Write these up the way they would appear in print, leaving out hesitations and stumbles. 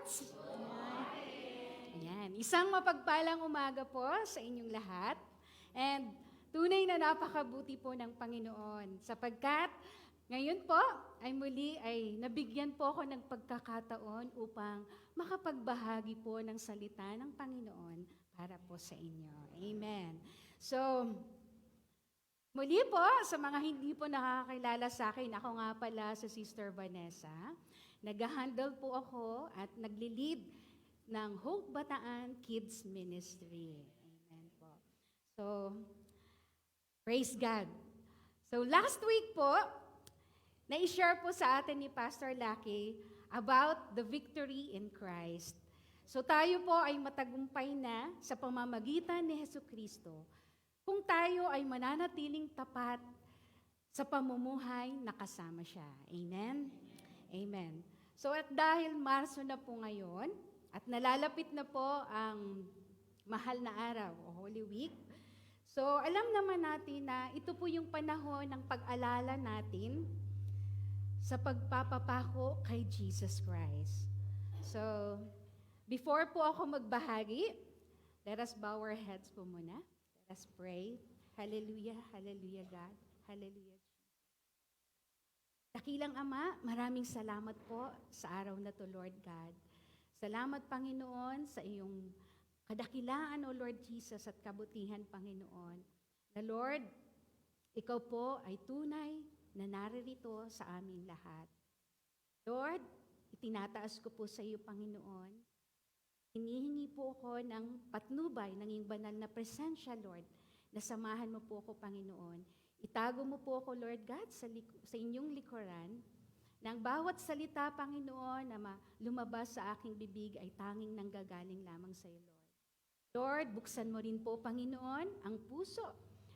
Lods? Ayan. Isang mapagpalang umaga po sa inyong lahat. And tunay na napakabuti po ng Panginoon sapagkat ngayon po ay nabigyan po ako ng pagkakataon upang makapagbahagi po ng salita ng Panginoon para po sa inyo. Amen. So, muli po, sa mga hindi po nakakakilala sa akin, ako nga pala si Sister Vanessa. Nag-handle po ako at nagli-lead ng Hope Bataan Kids Ministry. Amen po. So, praise God. So, last week po, na-share po sa atin ni Pastor Lucky about the victory in Christ. So, tayo po ay matagumpay na sa pamamagitan ni Jesucristo kung tayo ay mananatiling tapat sa pamumuhay na kasama siya. Amen? Amen. So at dahil Marso na po ngayon, at nalalapit na po ang mahal na araw o Holy Week, so alam naman natin na ito po yung panahon ng pag-alala natin sa pagpapapako kay Jesus Christ. So, before po ako magbahagi, let us bow our heads po muna. Let us pray. Hallelujah, hallelujah God, hallelujah. Dakilang Ama, maraming salamat po sa araw na to, Lord God. Salamat, Panginoon, sa iyong kadakilaan, O Lord Jesus, at kabutihan, Panginoon. Na Lord, ikaw po ay tunay na naririto sa aming lahat. Lord, itinataas ko po sa iyo, Panginoon. Hinihingi po ako ng patnubay ng iyong banal na presensya, Lord, na samahan mo po ako, Panginoon. Itago mo po ako, Lord God, sa inyong likuran, na ang bawat salita, Panginoon, na lumabas sa aking bibig ay tanging nanggagaling lamang sa iyo, Lord. Lord, buksan mo rin po, Panginoon, ang puso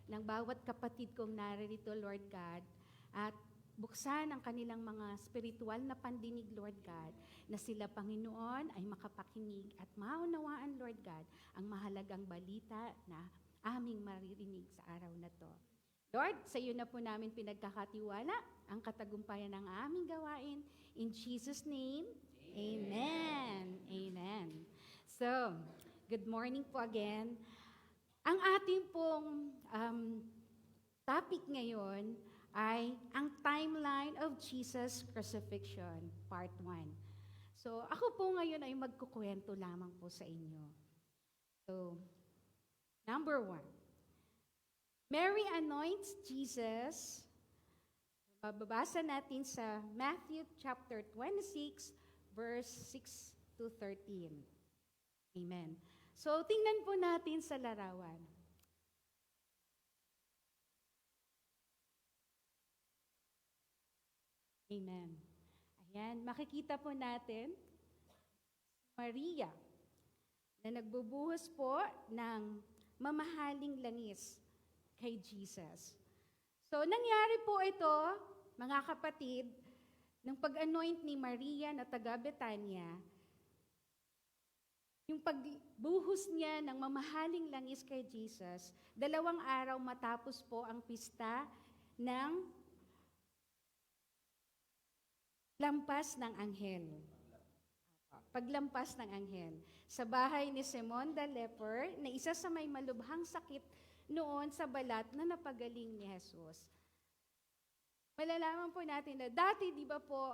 ng bawat kapatid kong naririto, Lord God, at buksan ang kanilang mga spiritual na pandinig, Lord God, na sila, Panginoon, ay makapakinig at maunawaan, Lord God, ang mahalagang balita na aming maririnig sa araw na to. Lord, sa iyo na po namin pinagkakatiwala ang katagumpayan ng aming gawain. In Jesus' name, Amen. Amen. So, good morning po again. Ang ating pong topic ngayon ay ang timeline of Jesus Crucifixion, Part 1. So, ako po ngayon ay magkukwento lamang po sa inyo. So, number 1. Mary anoints Jesus. Bababasa natin sa Matthew chapter 26, verse 6 to 13. Amen. So, tingnan po natin sa larawan. Amen. Ayan, makikita po natin si Maria na nagbubuhos po ng mamahaling langis kay Jesus. So, nangyari po ito, mga kapatid, ng pag-anoint ni Maria na taga Betania, yung pagbuhos niya ng mamahaling langis kay Jesus, 2 araw matapos po ang pista ng lampas ng anghel. Paglampas ng anghel. Sa bahay ni Simon the leper, na isa sa may malubhang sakit noon sa balat na napagaling ni Jesus. Malalaman po natin na dati, di ba po,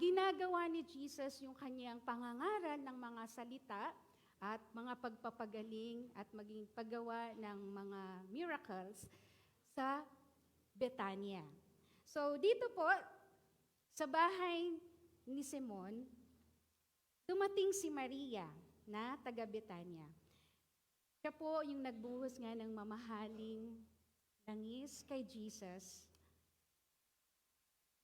ginagawa ni Jesus yung kanyang pangangaral ng mga salita at mga pagpapagaling at maging paggawa ng mga miracles sa Betania. So dito po, sa bahay ni Simon, dumating si Maria na taga Betania. Siya po yung nagbuhos nga ng mamahaling langis kay Jesus.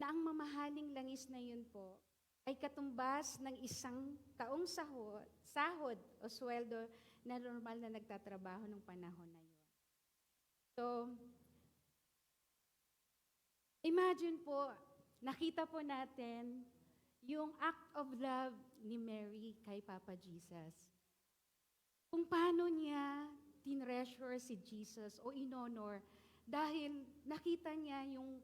Na ang mamahaling langis na yun po ay katumbas ng isang taong sahod o sweldo na normal na nagtatrabaho ng panahon na yun. So, imagine po, nakita po natin yung act of love ni Mary kay Papa Jesus. Kung paano niya tinreasure si Jesus o inonor dahil nakita niya yung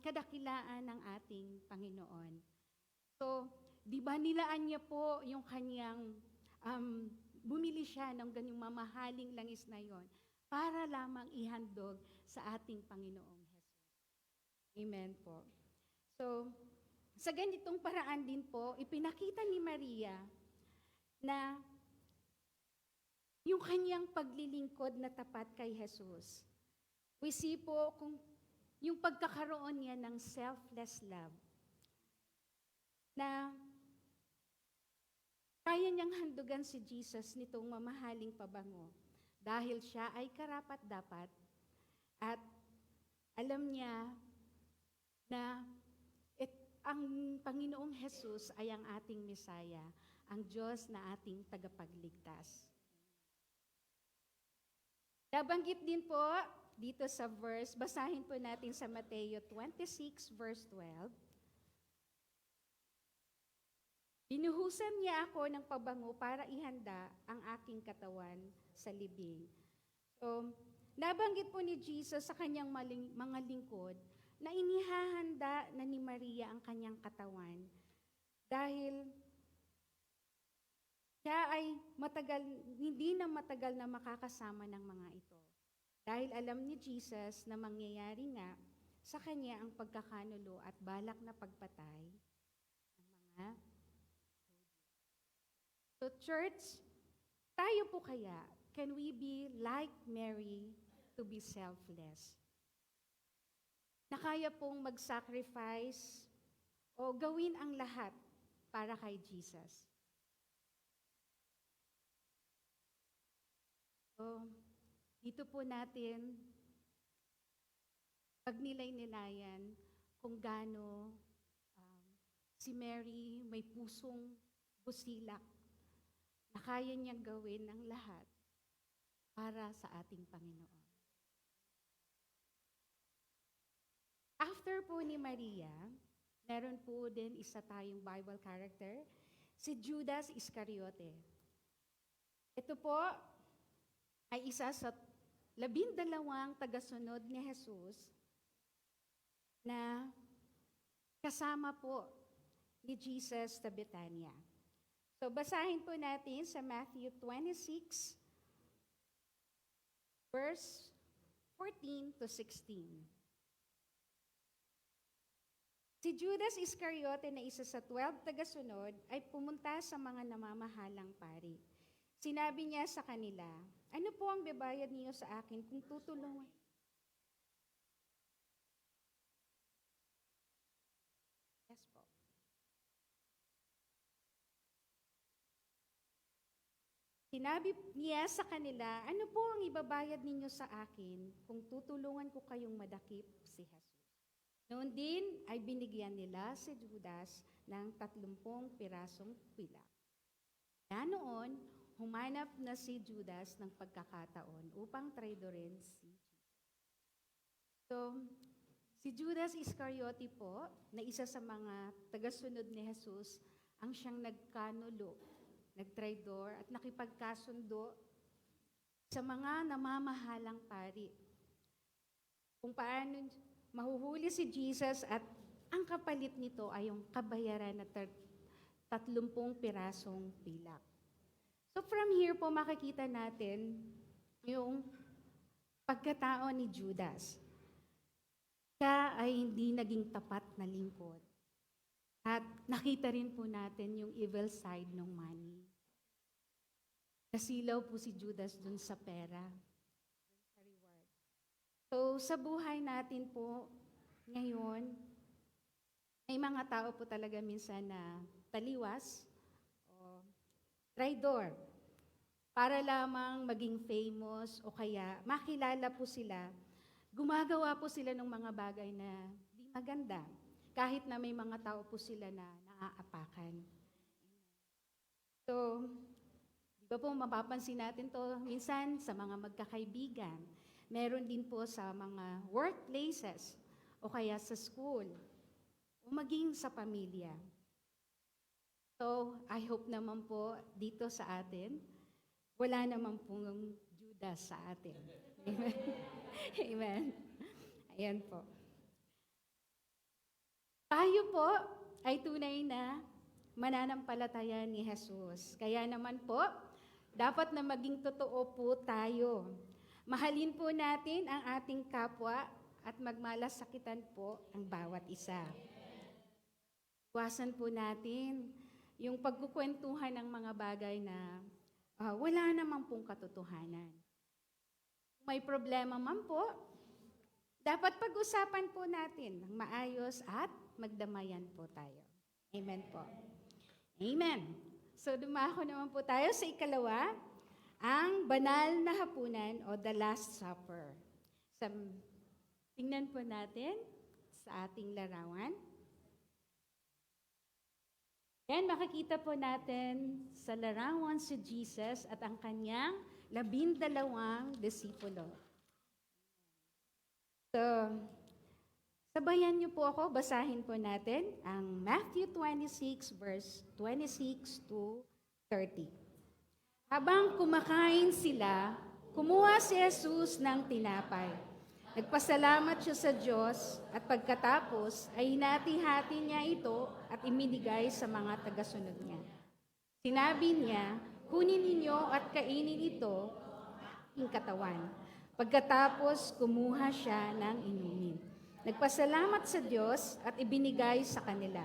kadakilaan ng ating Panginoon. So, di ba nilaan niya po yung kanyang, bumili siya ng ganyang mamahaling langis na yon para lamang ihandog sa ating Panginoong Hesus. Amen po. So, sa ganitong paraan din po, ipinakita ni Maria na yung kanyang paglilingkod na tapat kay Jesus. We see po kung yung pagkakaroon niya ng selfless love na kaya niyang handugan si Jesus nitong mamahaling pabango dahil siya ay karapat-dapat at alam niya na ang Panginoong Jesus ay ang ating Mesaya, ang Diyos na ating tagapagligtas. Nabanggit din po dito sa verse, basahin po natin sa Mateo 26 verse 12. Binuhusan niya ako ng pabango para ihanda ang aking katawan sa libing. So, nabanggit po ni Jesus sa kanyang mga lingkod na inihahanda na ni Maria ang kanyang katawan dahil siya ay hindi na matagal na makakasama ng mga ito. Dahil alam ni Jesus na mangyayari nga sa kanya ang pagkakanulo at balak na pagpatay ng mga Hudyo. So church, tayo po kaya, can we be like Mary to be selfless? Na kaya pong mag-sacrifice o gawin ang lahat para kay Jesus. So, dito po natin pagnilay-nilayan kung gaano si Mary may pusong busilak na kaya niyang gawin ang lahat para sa ating Panginoon. After po ni Maria, meron po din isa tayong Bible character, si Judas Iscariote. Ito po ay isa sa 12 tagasunod ni Jesus na kasama po ni Jesus sa Betania. So basahin po natin sa Matthew 26, verse 14 to 16. Si Judas Iscariote na isa sa 12 tagasunod ay pumunta sa mga namamahalang pari. Sinabi niya sa kanila, ano po ang bebayad niyo sa akin kung tutulungan? Yes po. Sinabi niya sa kanila, ano po ang ibabayad ninyo sa akin kung tutulungan ko kayong madakip si Jesus? Noon din ay binigyan nila si Judas ng 30 pirasong pilak. Kaya noon, humanap na si Judas ng pagkakataon upang traidorin si Jesus. So, si Judas Iscariote po, na isa sa mga tagasunod ni Jesus, ang siyang nagkanulo, nagtraidor at nakipagkasundo sa mga namamahalang pari. Kung paano mahuhuli si Jesus at ang kapalit nito ay yung kabayaran na 30 pirasong pilak. So from here po makikita natin yung pagkatao ni Judas. Siya ay hindi naging tapat na lingkod. At nakita rin po natin yung evil side ng money. Nasilaw po si Judas dun sa pera, dun sa reward. So sa buhay natin po ngayon, may mga tao po talaga minsan na taliwas o traidor para lamang maging famous o kaya makilala po sila. Gumagawa po sila ng mga bagay na di maganda kahit na may mga tao po sila na naaapakan. So, di ba po mapapansin natin to minsan sa mga magkakaibigan. Meron din po sa mga workplaces o kaya sa school o maging sa pamilya. So, I hope naman po dito sa atin, wala naman pong Judas sa atin. Amen. Amen. Ayan po. Tayo po ay tunay na mananampalataya ni Jesus. Kaya naman po, dapat na maging totoo po tayo. Mahalin po natin ang ating kapwa at magmalasakitan po ang bawat isa. Iwasan po natin yung pagkukwentuhan ng mga bagay na wala namang pong katotohanan. Kung may problema man po, dapat pag-usapan po natin ng maayos at magdamayan po tayo. Amen po. Amen. So dumako naman po tayo sa ikalawa, ang banal na hapunan o the Last Supper. Tingnan po natin sa ating larawan. Yan, makikita po natin sa larawan si Jesus at ang kanyang 12 disipulo. So, sabayan niyo po ako, basahin po natin ang Matthew 26 verse 26 to 30. Habang kumakain sila, kumuha si Jesus ng tinapay. Nagpasalamat siya sa Diyos at pagkatapos ay hinati-hati niya ito at iminigay sa mga tagasunod niya. Sinabi niya, kunin ninyo at kainin ito ang katawan. Pagkatapos, kumuha siya ng inumin. Nagpasalamat sa Diyos at ibinigay sa kanila.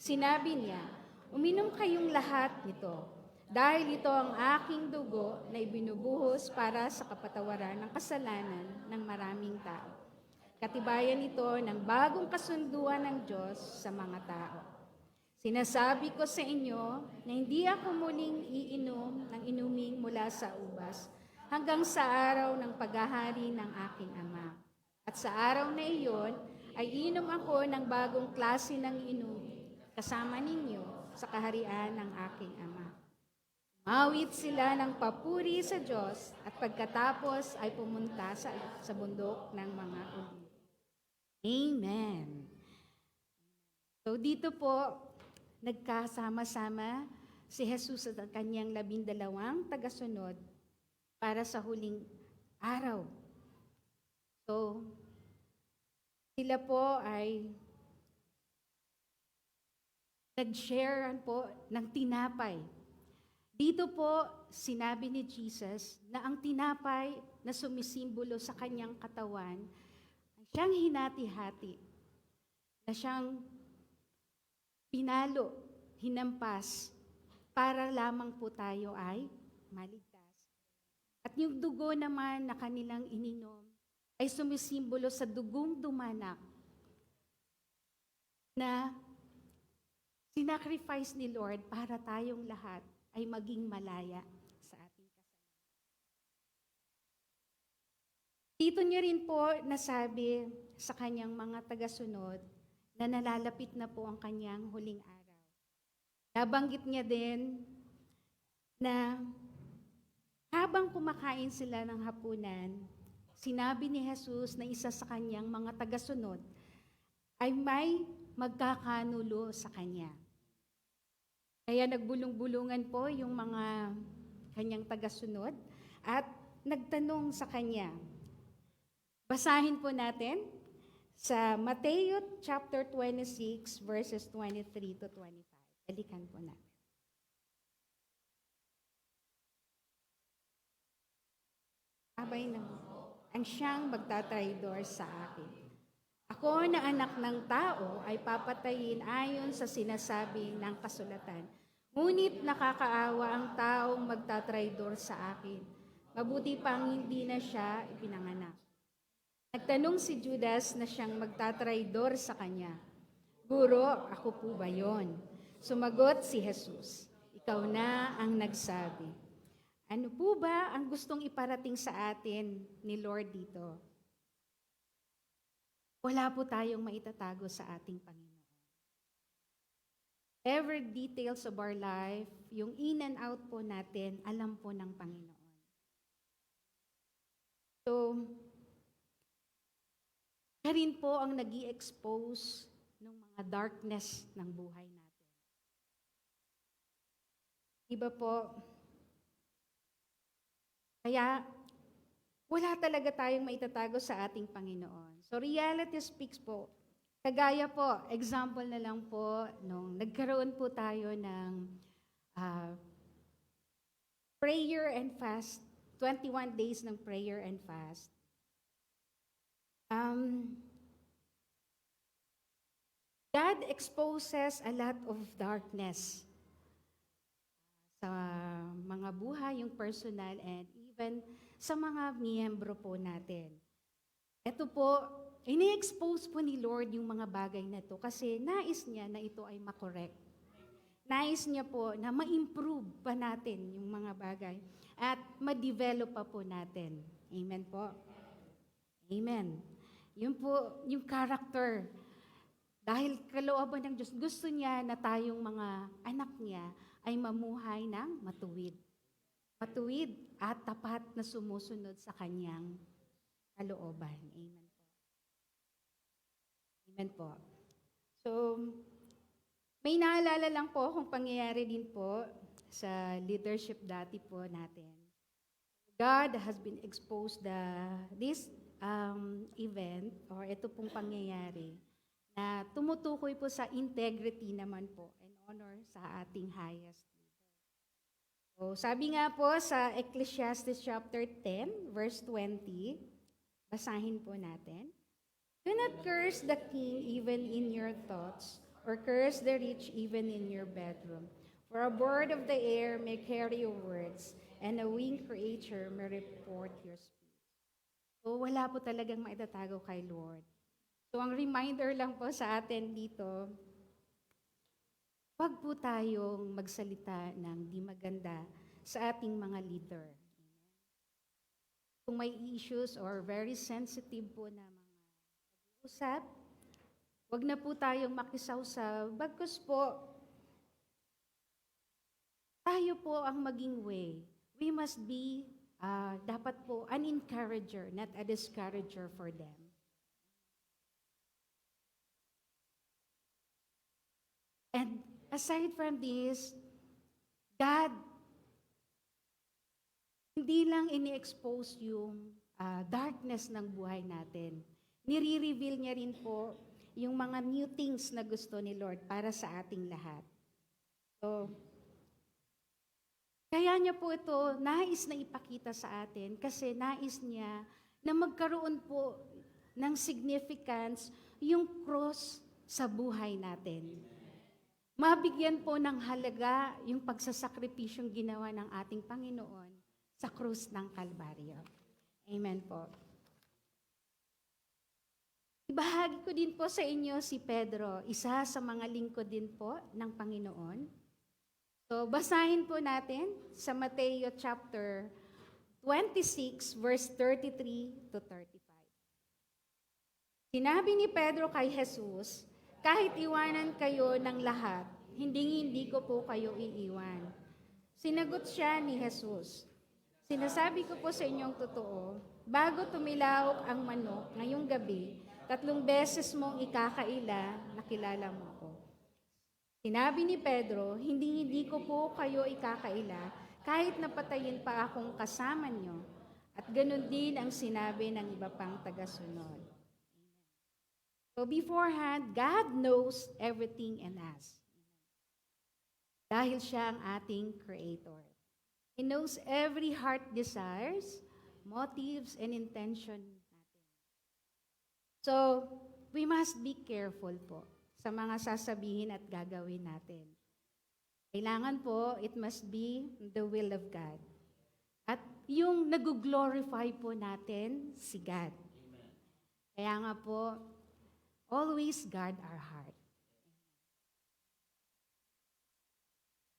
Sinabi niya, uminom kayong lahat nito. Dahil ito ang aking dugo na ibinubuhos para sa kapatawaran ng kasalanan ng maraming tao. Katibayan ito ng bagong kasunduan ng Diyos sa mga tao. Sinasabi ko sa inyo na hindi ako muling iinom ng inuming mula sa ubas hanggang sa araw ng paghahari ng aking Ama. At sa araw na iyon ay iinom ako ng bagong klase ng inumin kasama ninyo sa kaharian ng aking Ama. Mawit sila ng papuri sa Diyos at pagkatapos ay pumunta sa bundok ng mga olivo. Amen. So dito po, nagkasama-sama si Jesus at ang kanyang 12 tagasunod para sa huling araw. So, sila po ay nag-share po ng tinapay. Dito po, sinabi ni Jesus na ang tinapay na sumisimbolo sa kanyang katawan, siyang hinati-hati, na siyang pinalo, hinampas, para lamang po tayo ay maligtas. At yung dugo naman na kanilang ininom ay sumisimbolo sa dugong dumanak na sinacrifice ni Lord para tayong lahat ay maging malaya sa ating kasalanan. Dito niya rin po nasabi sa kanyang mga tagasunod na nalalapit na po ang kanyang huling araw. Nabanggit niya din na habang kumakain sila ng hapunan, sinabi ni Jesus na isa sa kanyang mga tagasunod ay may magkakanulo sa kanya. Kaya nagbulong-bulungan po yung mga kanyang tagasunod at nagtanong sa kanya. Basahin po natin sa Mateo chapter 26 verses 23 to 25. Balikan po natin. Abay na ang siyang magtatraidor sa akin. Ako na anak ng tao ay papatayin ayon sa sinasabi ng kasulatan. Ngunit nakakaawa ang taong magtatraidor sa akin. Mabuti pang hindi na siya ipinanganak. Nagtanong si Judas na siyang magtatraidor sa kanya. Guro, ako po ba yon? Sumagot si Jesus, ikaw na ang nagsabi. Ano po ba ang gustong iparating sa atin ni Lord dito? Wala po tayong maitatago sa ating Panginoon. Every details of our life, yung in and out po natin, alam po ng Panginoon. So, siya rin po ang nag-i-expose ng mga darkness ng buhay natin. Iba po, kaya wala talaga tayong maitatago sa ating Panginoon. So reality speaks po, Kagaya po, example na lang po, nung nagkaroon po tayo ng ah, prayer and fast, 21 days ng prayer and fast. Um, God exposes a lot of darkness sa mga buhay, yung personal, and even sa mga miyembro po natin. Ito po, ini-expose po ni Lord yung mga bagay na to kasi nais niya na ito ay makorek. Nais niya po na ma-improve pa natin yung mga bagay at ma-develop pa po natin. Amen po. Amen. Yun po, yung character. Dahil kalooban ng Diyos, gusto niya na tayong mga anak niya ay mamuhay ng matuwid. Matuwid at tapat na sumusunod sa kanyang kalooban. Amen po. Amen po. So, may naalala lang po kung pangyayari din po sa leadership dati po natin. God has been exposed this event or ito pong pangyayari na tumutukoy po sa integrity naman po and honor sa ating highest leader. So, sabi nga po sa Ecclesiastes chapter 10, verse 20, basahin po natin. Do not curse the king even in your thoughts, or curse the rich even in your bedroom. For a bird of the air may carry your words, and a winged creature may report your speech. So wala po talagang maitatago kay Lord. So ang reminder lang po sa atin dito, wag po tayong magsalita ng di maganda sa ating mga leader. Kung may issues or very sensitive po na mga usap, wag na po tayong makisawsaw. Bagkus po, tayo po ang maging way. We must be, dapat po, an encourager, not a discourager for them. And aside from this, God, hindi lang ini-expose yung darkness ng buhay natin. Nire-reveal niya rin po yung mga new things na gusto ni Lord para sa ating lahat. So, kaya niya po ito nais na ipakita sa atin kasi nais niya na magkaroon po ng significance yung cross sa buhay natin. Mabigyan po ng halaga yung pagsasakripisyong ginawa ng ating Panginoon sa krus ng Kalbaryo. Amen po. Ibahagi ko din po sa inyo si Pedro, isa sa mga lingkod din po ng Panginoon. So, basahin po natin sa Mateo chapter 26, verse 33 to 35. Sinabi ni Pedro kay Jesus, kahit iwanan kayo ng lahat, hindi ko po kayo iiwan. Sinagot siya ni Jesus, sinasabi ko po sa inyong totoo, bago tumilaok ang manok ngayong gabi, 3 beses mong ikakaila, nakilala mo ko. Sinabi ni Pedro, hindi ko po kayo ikakaila, kahit napatayin pa akong kasama nyo. At ganun din ang sinabi ng iba pang tagasunod. So beforehand, God knows everything in us. Dahil siya ang ating Creator. He knows every heart desires, motives, and intention natin. So, we must be careful po sa mga sasabihin at gagawin natin. Kailangan po, it must be the will of God. At yung nag-glorify po natin si God. Amen. Kaya nga po, always guard our heart.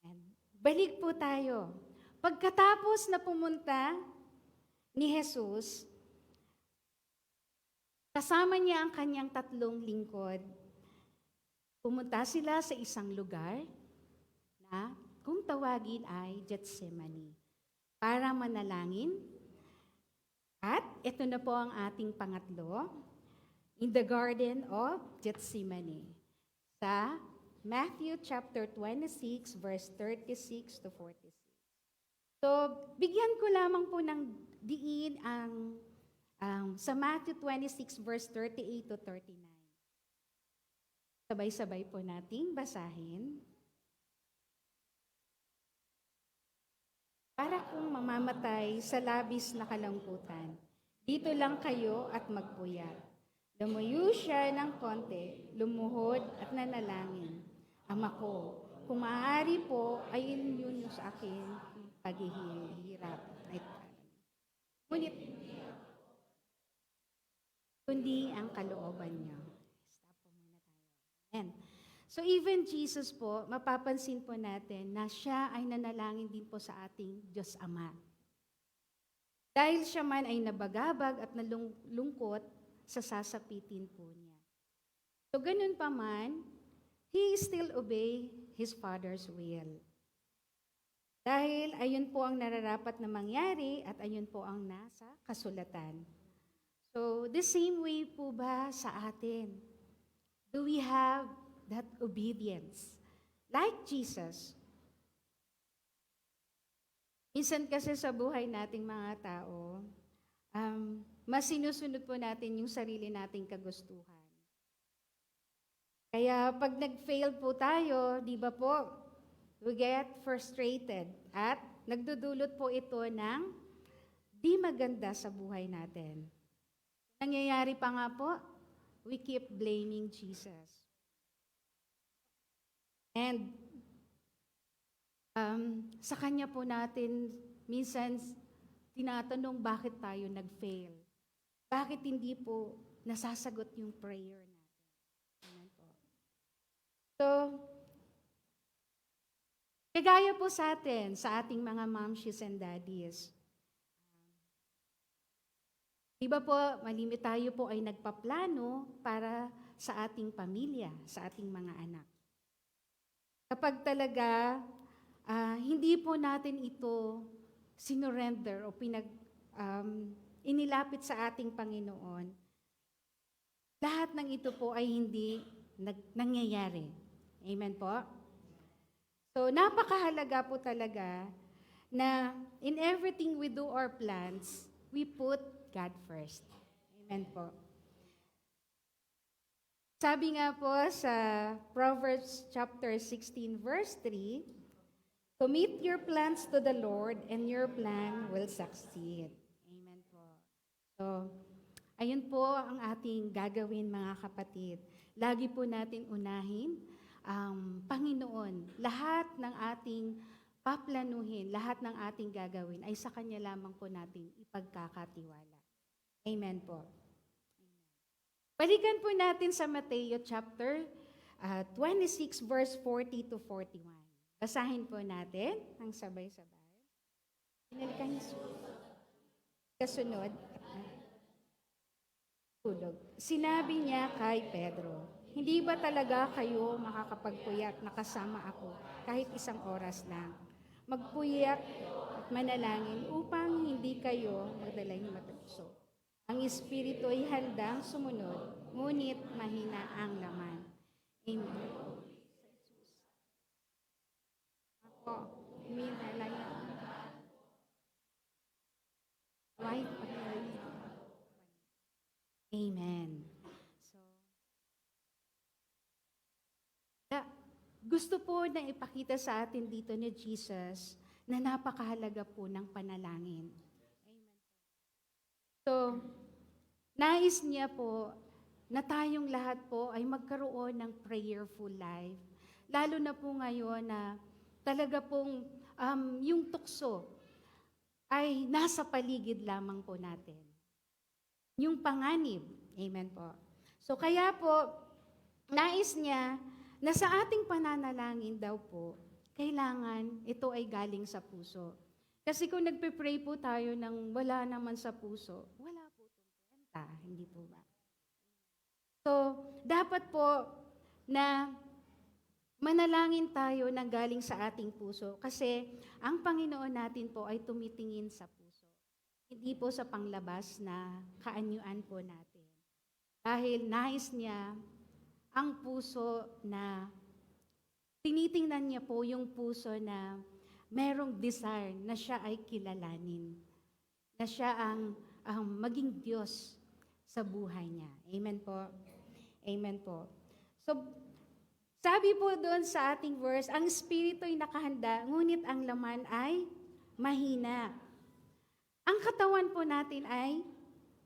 And balik po tayo. Pagkatapos na pumunta ni Jesus, kasama niya ang kanyang 3 lingkod. Pumunta sila sa isang lugar na kung tawagin ay Gethsemane para manalangin. At ito na po ang ating pangatlo, in the Garden of Gethsemane. Sa Matthew chapter 26, verse 36 to 46. So, bigyan ko lamang po ng diin ang sa Matthew 26, verse 38 to 39. Sabay-sabay po nating basahin. Para kung mamamatay sa labis na kalungkutan, dito lang kayo at magpuyat. Lumayo siya ng konti, lumuhod at nanalangin. Ama ko, kung maaari po, ay yun sa akin paghihirap. Ngunit, kundi ang kalooban niyo. Stop po muna tayo. Amen. So even Jesus po, mapapansin po natin na siya ay nanalangin din po sa ating Diyos Ama. Dahil siya man ay nabagabag at nalungkot sa sasapitin po niya. So ganun pa man, He still obey His Father's will. Dahil ayun po ang nararapat na mangyari at ayun po ang nasa kasulatan. So the same way po ba sa atin? Do we have that obedience? Like Jesus. Minsan kasi sa buhay nating mga tao, mas sinusunod po natin yung sarili nating kagustuhan. Kaya pag nag-fail po tayo, di ba po, we get frustrated at nagdudulot po ito ng di maganda sa buhay natin. Nangyayari pa nga po, we keep blaming Jesus. And sa Kanya po natin minsan tinatanong bakit tayo nag-fail. Bakit hindi po nasasagot yung prayer natin. Amen po. So, kagaya po sa atin, sa ating mga momshies and daddies. Diba po, malimit tayo po ay nagpaplano para sa ating pamilya, sa ating mga anak. Kapag talaga hindi po natin ito sinurrender o inilapit sa ating Panginoon, lahat ng ito po ay hindi nangyayari. Amen po? So, napakahalaga po talaga na in everything we do our plans, we put God first. Amen po. Sabi nga po sa Proverbs chapter 16 verse 3, commit your plans to the Lord and your plan will succeed. Amen po. So, ayun po ang ating gagawin mga kapatid. Lagi po natin unahin ang Panginoon. Lahat ng ating paplanuhin, lahat ng ating gagawin ay sa Kanya lamang po natin ipagkakatiwala. Amen po. Balikan po natin sa Mateo chapter 26 verse 40 to 41. Basahin po natin ang sabay-sabay. Pinalikan niyo kasunod. Tulog. Sinabi niya kay Pedro, hindi ba talaga kayo makakapagpuyat na kasama ako kahit isang oras lang? Magpuyat at manalangin upang hindi kayo magdalay ng matukso. Ang espiritu ay handang sumunod, ngunit mahina ang laman. Amen. Ako, minalaya. Amen. So, gusto po na ipakita sa atin dito ni Jesus na napakahalaga po ng panalangin. So, nais niya po na tayong lahat po ay magkaroon ng prayerful life. Lalo na po ngayon na talaga pong yung tukso ay nasa paligid lamang po natin. Yung panganib. Amen po. So kaya po, nais niya na sa ating pananalangin daw po, kailangan ito ay galing sa puso. Kasi kung nagpe-pray po tayo ng wala naman sa puso, wala po itong kwenta, hindi po ba? So, dapat po na manalangin tayo ng galing sa ating puso kasi ang Panginoon natin po ay tumitingin sa puso. Hindi po sa panglabas na kaanyuan po natin. Dahil nais niya ang puso na tinitingnan niya po yung puso na merong desire na siya ay kilalanin. Na siya ang maging Diyos sa buhay niya. Amen po. Amen po. So, Sabi po doon sa ating verse, ang espiritu ay nakahanda, ngunit ang laman ay mahina. Ang katawan po natin ay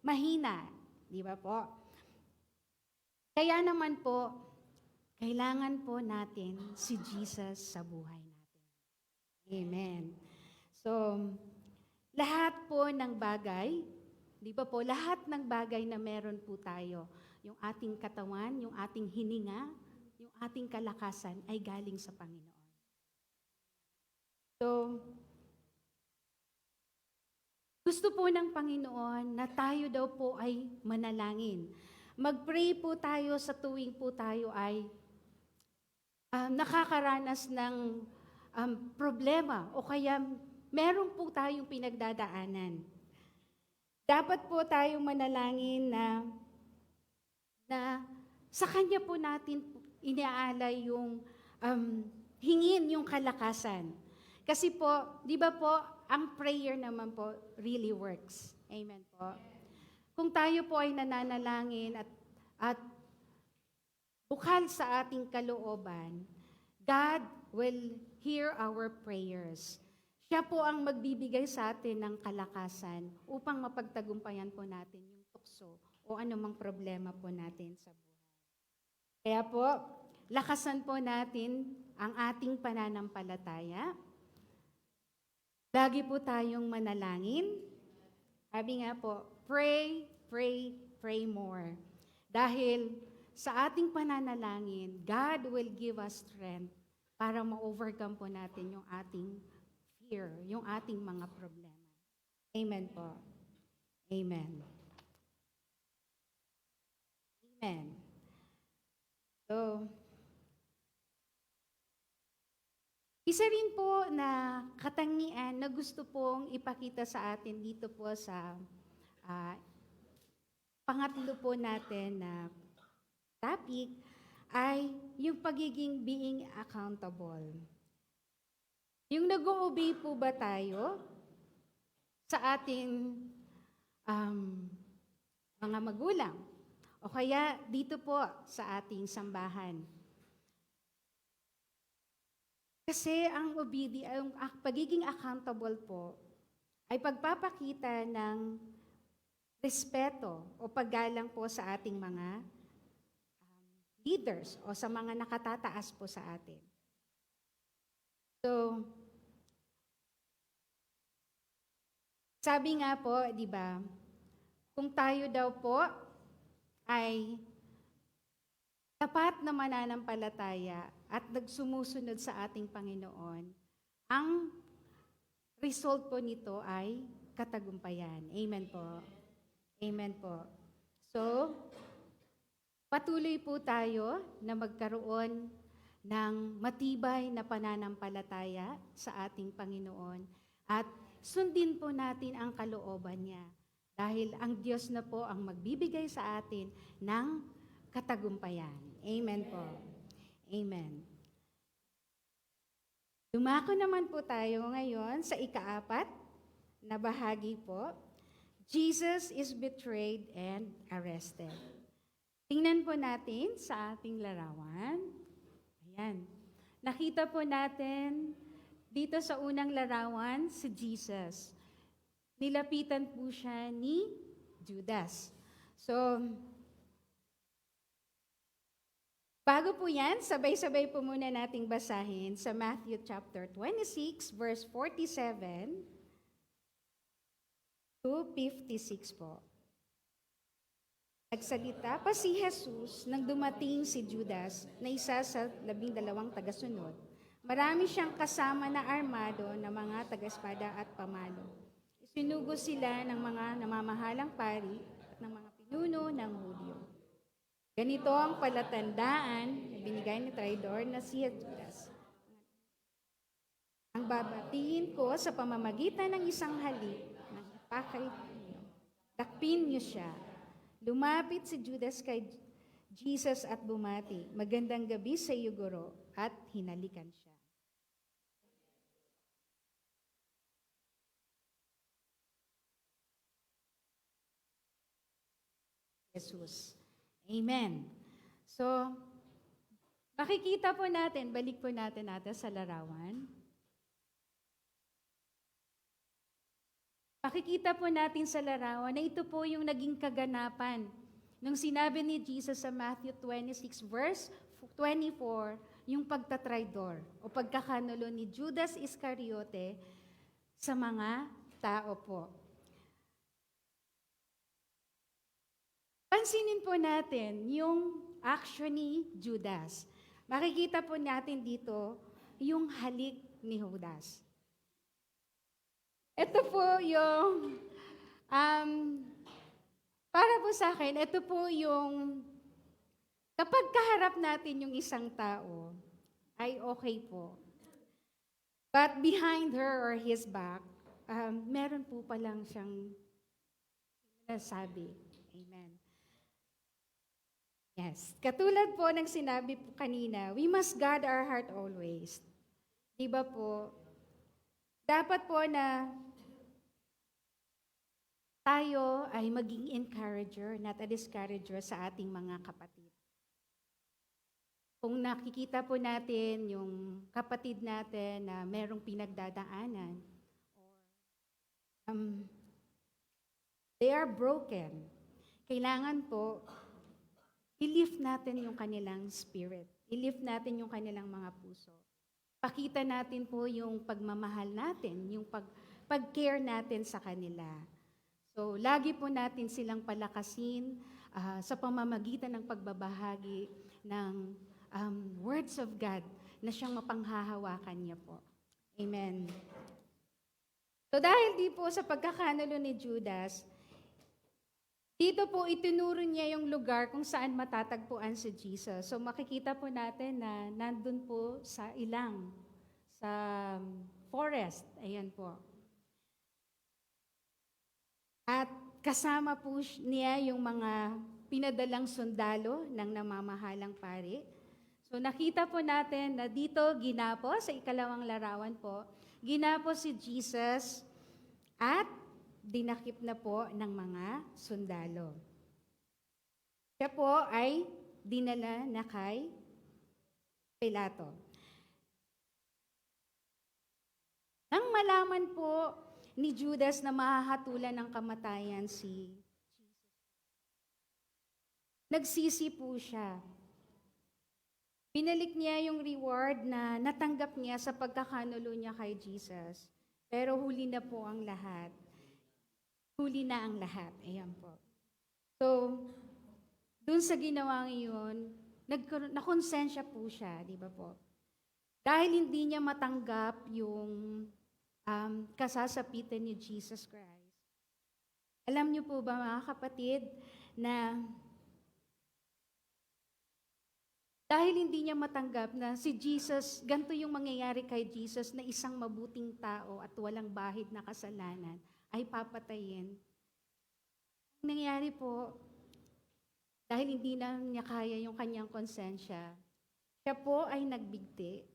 mahina. Di ba po? Kaya naman po, kailangan po natin si Jesus sa buhay natin. Amen. So, lahat po ng bagay, di ba po, lahat ng bagay na meron po tayo, yung ating katawan, yung ating hininga, yung ating kalakasan ay galing sa Panginoon. So, gusto po ng Panginoon na tayo daw po ay manalangin. Mag-pray po tayo sa tuwing po tayo ay nakakaranas ng problema o kaya meron po tayong pinagdadaanan. Dapat po tayong manalangin na sa Kanya po natin iniaalay yung hingin yung kalakasan. Kasi po, di ba po, ang prayer naman po really works. Amen po. Kung tayo po ay nananalangin at bukal sa ating kalooban, God will hear our prayers. Siya po ang magbibigay sa atin ng kalakasan upang mapagtagumpayan po natin yung tukso o anumang problema po natin sa buhay. Kaya po, lakasan po natin ang ating pananampalataya. Lagi po tayong manalangin. Sabi nga po, pray, pray, pray more. Dahil sa ating pananalangin, God will give us strength para ma-overcome po natin yung ating fear, yung ating mga problema. Amen po. Amen. Amen. So, isa rin po na katangian na gusto pong ipakita sa atin dito po sa pangatlo po natin na topic ay yung pagiging being accountable. Yung nag-o-obey po ba tayo sa ating mga magulang o kaya dito po sa ating sambahan? Kasi ang pagiging accountable po ay pagpapakita ng respeto o paggalang po sa ating mga leaders o sa mga nakatataas po sa atin. So, sabi nga po, di ba, kung tayo daw po ay tapat na mananampalataya at nagsumusunod sa ating Panginoon, ang result po nito ay katagumpayan. Amen po. Amen po. So, patuloy po tayo na magkaroon ng matibay na pananampalataya sa ating Panginoon at sundin po natin ang kalooban niya dahil ang Diyos na po ang magbibigay sa atin ng katagumpayan. Amen po. Amen. Dumako naman po tayo ngayon sa ika-4 na bahagi po. Jesus is betrayed and arrested. Tingnan po natin sa ating larawan. Ayan. Nakita po natin dito sa unang larawan si Jesus. Nilapitan po siya ni Judas. So, bago po yan, sabay-sabay po muna nating basahin sa Matthew chapter 26, verse 47 to 56 po. Nagsalita pa si Jesus nang dumating si Judas na isa sa 12 tagasunod. Marami siyang kasama na armado na mga taga-espada at pamalo. Isinugo sila ng mga namamahalang pari at ng mga pinuno ng Hudyo. Ganito ang palatandaan na binigay ni traidor na si Judas. Ang babatiin ko sa pamamagitan ng isang halik ng ipakay niyo. Takpin niyo siya. Lumapit si Judas kay Jesus at bumati. Magandang gabi sa iyo, Guro, at hinalikan siya. Jesus. Amen. So, Makikita po natin, balik po natin sa larawan. Makikita po natin sa larawan na ito po yung naging kaganapan nung sinabi ni Jesus sa Matthew 26 verse 24, yung pagtatraidor o pagkakanulo ni Judas Iscariote sa mga tao po. Pansinin po natin yung action ni Judas. Makikita po natin dito yung halik ni Judas. Ito po yung, para po sa akin, ito po yung, kapag kaharap natin yung isang tao, ay okay po. But behind her or his back, meron po palang siyang nasabi. Amen. Yes. Katulad po ng sinabi po kanina, we must guard our heart always. Diba po? Dapat po na tayo ay maging encourager, not a discourager sa ating mga kapatid. Kung nakikita po natin yung kapatid natin na merong pinagdadaanan, or they are broken, kailangan po i-lift natin yung kanilang spirit, i-lift natin yung kanilang mga puso. Pakita natin po yung pagmamahal natin, yung pag-care natin sa kanila. So, lagi po natin silang palakasin sa pamamagitan ng pagbabahagi ng words of God na siyang mapanghahawakan niya po. Amen. So, dahil di po sa pagkakanulo ni Judas, dito po itinuro niya yung lugar kung saan matatagpuan si Jesus. So makikita po natin na nandun po sa ilang, sa forest. Ayan po. At kasama po niya yung mga pinadalang sundalo ng namamahalang pari. So nakita po natin na dito ginapo, sa ikalawang larawan po, ginapo si Jesus at dinakip na po ng mga sundalo. Siya po ay dinala na kay Pilato. Nang malaman po ni Judas na mahahatulan ng kamatayan si Jesus, nagsisi po siya. Binalik niya yung reward na natanggap niya sa pagkakanulo niya kay Jesus. Pero huli na po ang lahat. Huli na ang lahat. Ayan po. So, dun sa ginawang iyon, nakonsensya po siya, di ba po? Dahil hindi niya matanggap yung kasasapitan ni Jesus Christ. Alam niyo po ba mga kapatid, na dahil hindi niya matanggap na si Jesus, ganito yung mangyayari kay Jesus na isang mabuting tao at walang bahid na kasalanan, ay papatayin. Ang nangyari po, dahil hindi na niya kaya yung kanyang konsensya, siya po ay nagbigti.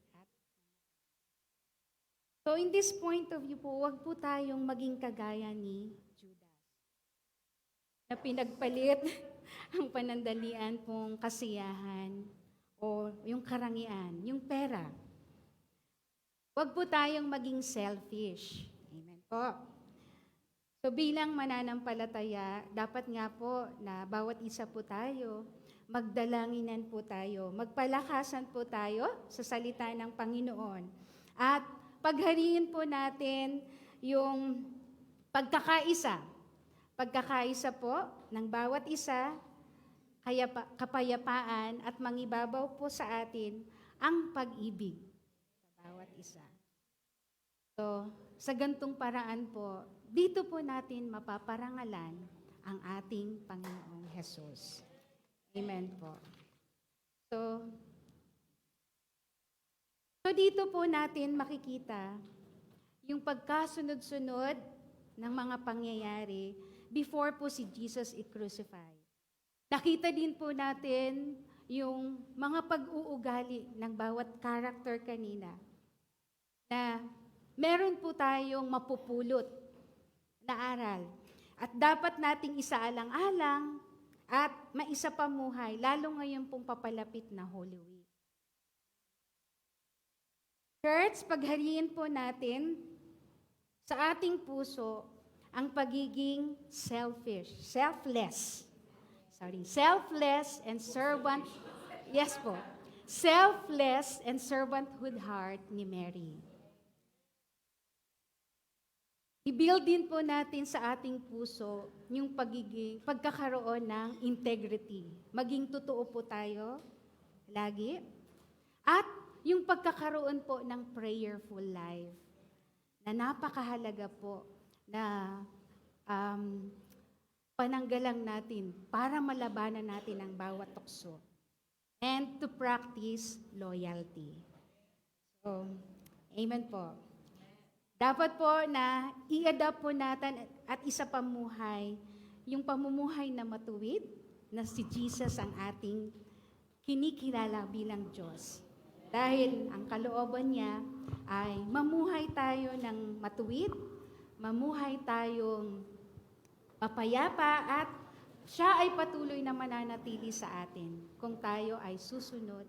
So in this point of view po, wag po tayong maging kagaya ni Judas, na pinagpalit ang panandalian pong kasiyahan o yung karangian, yung pera. Wag po tayong maging selfish. Amen po. So bilang mananampalataya, dapat nga po na bawat isa po tayo, magdalanginan po tayo, magpalakasan po tayo sa salita ng Panginoon. At paghariin po natin yung pagkakaisa. Pagkakaisa po ng bawat isa, kapayapaan at mangibabaw po sa atin ang pag-ibig sa bawat isa. So, sa gantong paraan po, dito po natin mapaparangalan ang ating Panginoong Hesus. Amen po. So dito po natin makikita yung pagkasunod-sunod ng mga pangyayari before po si Jesus i-crucify. Nakita din po natin yung mga pag-uugali ng bawat character kanina na meron po tayong mapupulot na aral. At dapat nating isaalang-alang at maisapamuhay, lalo ngayon pong papalapit na Holy Week. Church, paghariin po natin sa ating puso ang pagiging selfless and servant, yes po, selfless and servanthood heart ni Mary. I-build din po natin sa ating puso yung pagkakaroon ng integrity. Maging totoo po tayo lagi. At yung pagkakaroon po ng prayerful life na napakahalaga po na pananggalang natin para malabanan natin ang bawat tukso. And to practice loyalty. So, amen po. Dapat po na i-adapt po natin at isapamuhay yung pamumuhay na matuwid na si Jesus ang ating kinikilala bilang Diyos. Dahil ang kalooban niya ay mamuhay tayo ng matuwid, mamuhay tayong mapayapa at siya ay patuloy na mananatili sa atin kung tayo ay susunod